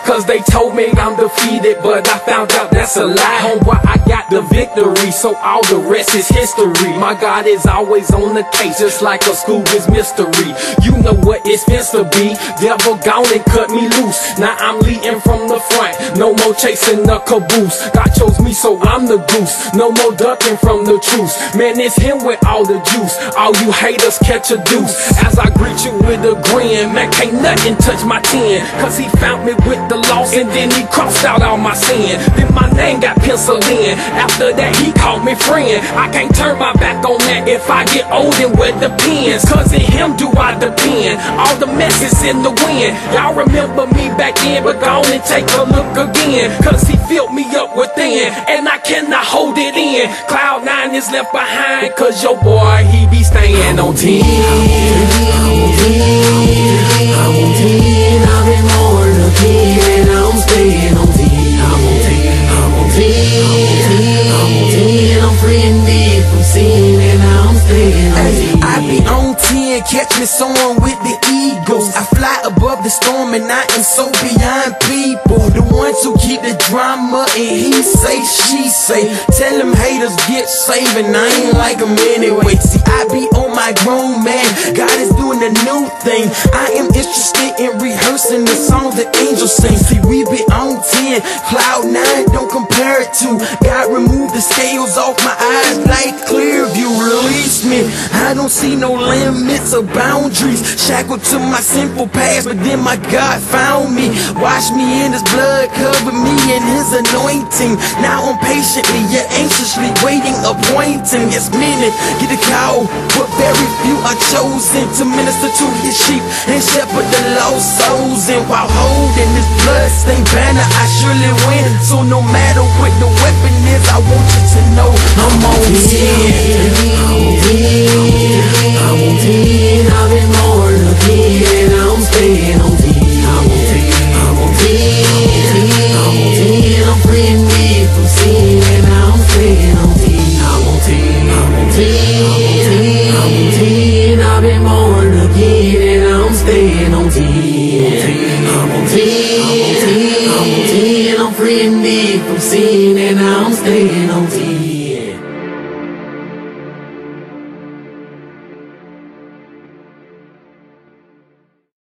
cause they told me I'm defeated, but I found out that's a lie. Homeboy, I got the victory, so all the rest is history. My God is always on the case, just like a school's mystery. You know what it's supposed to be. Devil gone and cut me loose. Now I'm leading from the front, no more chasing the caboose. God chose me, so I'm the goose. No more ducking from the truth. Man, it's him with all the juice. All you haters catch a deuce. As I greet you with a grin, man, can't nothing touch my 10, cause he found me with the loss, and then he crossed out all my sin. Then my name got penciled in. After that he called me friend. I can't turn my back on that if I get old and wear the pins, cause in him do I depend. All the messes in the wind. Y'all remember me back then, but go on and take a look again, cause he filled me up within, and I cannot hold it in. Cloud 9 is left behind, cause your boy, he be staying on 10. I'm on 10, I've been more looking, and I'm staying on 10. I'm on 10, I'm free indeed from sin, and I'm staying on 10. I be on 10, catch me someone with the Eagles. I fly above the storm and I am so beyond people. The ones who keep the drama and he say, she say. Tell them haters get saved, and I ain't like them anyway. See, I be on my grown man, God is doing a new thing. I am interested in rehearsing the songs that angels sing. See, we be on 10, Cloud 9 don't compare it to. God remove the scales off my eyes like Clearview. Release me, I don't see no limits or boundaries. Shackled to my sinful past, but then my God found me. Wash me in his blood, cover me in his anointing. Now I'm patiently yet anxiously waiting, appointing. Yes, many get a call, but very few are chosen to minister to his sheep and shepherd the lost souls. And while holding this blood-stained banner, I surely win. So no matter what the weapon is, I want you to know I'm on 10. I'm on 10, I've been more looking, and I'm staying on 10. I'm on 10, I'm free indeed from sin, and I'm staying on 10. I'm on 10, I've been more looking, and I'm staying on 10. I'm on 10, I'm free indeed from sin, and I'm staying on 10.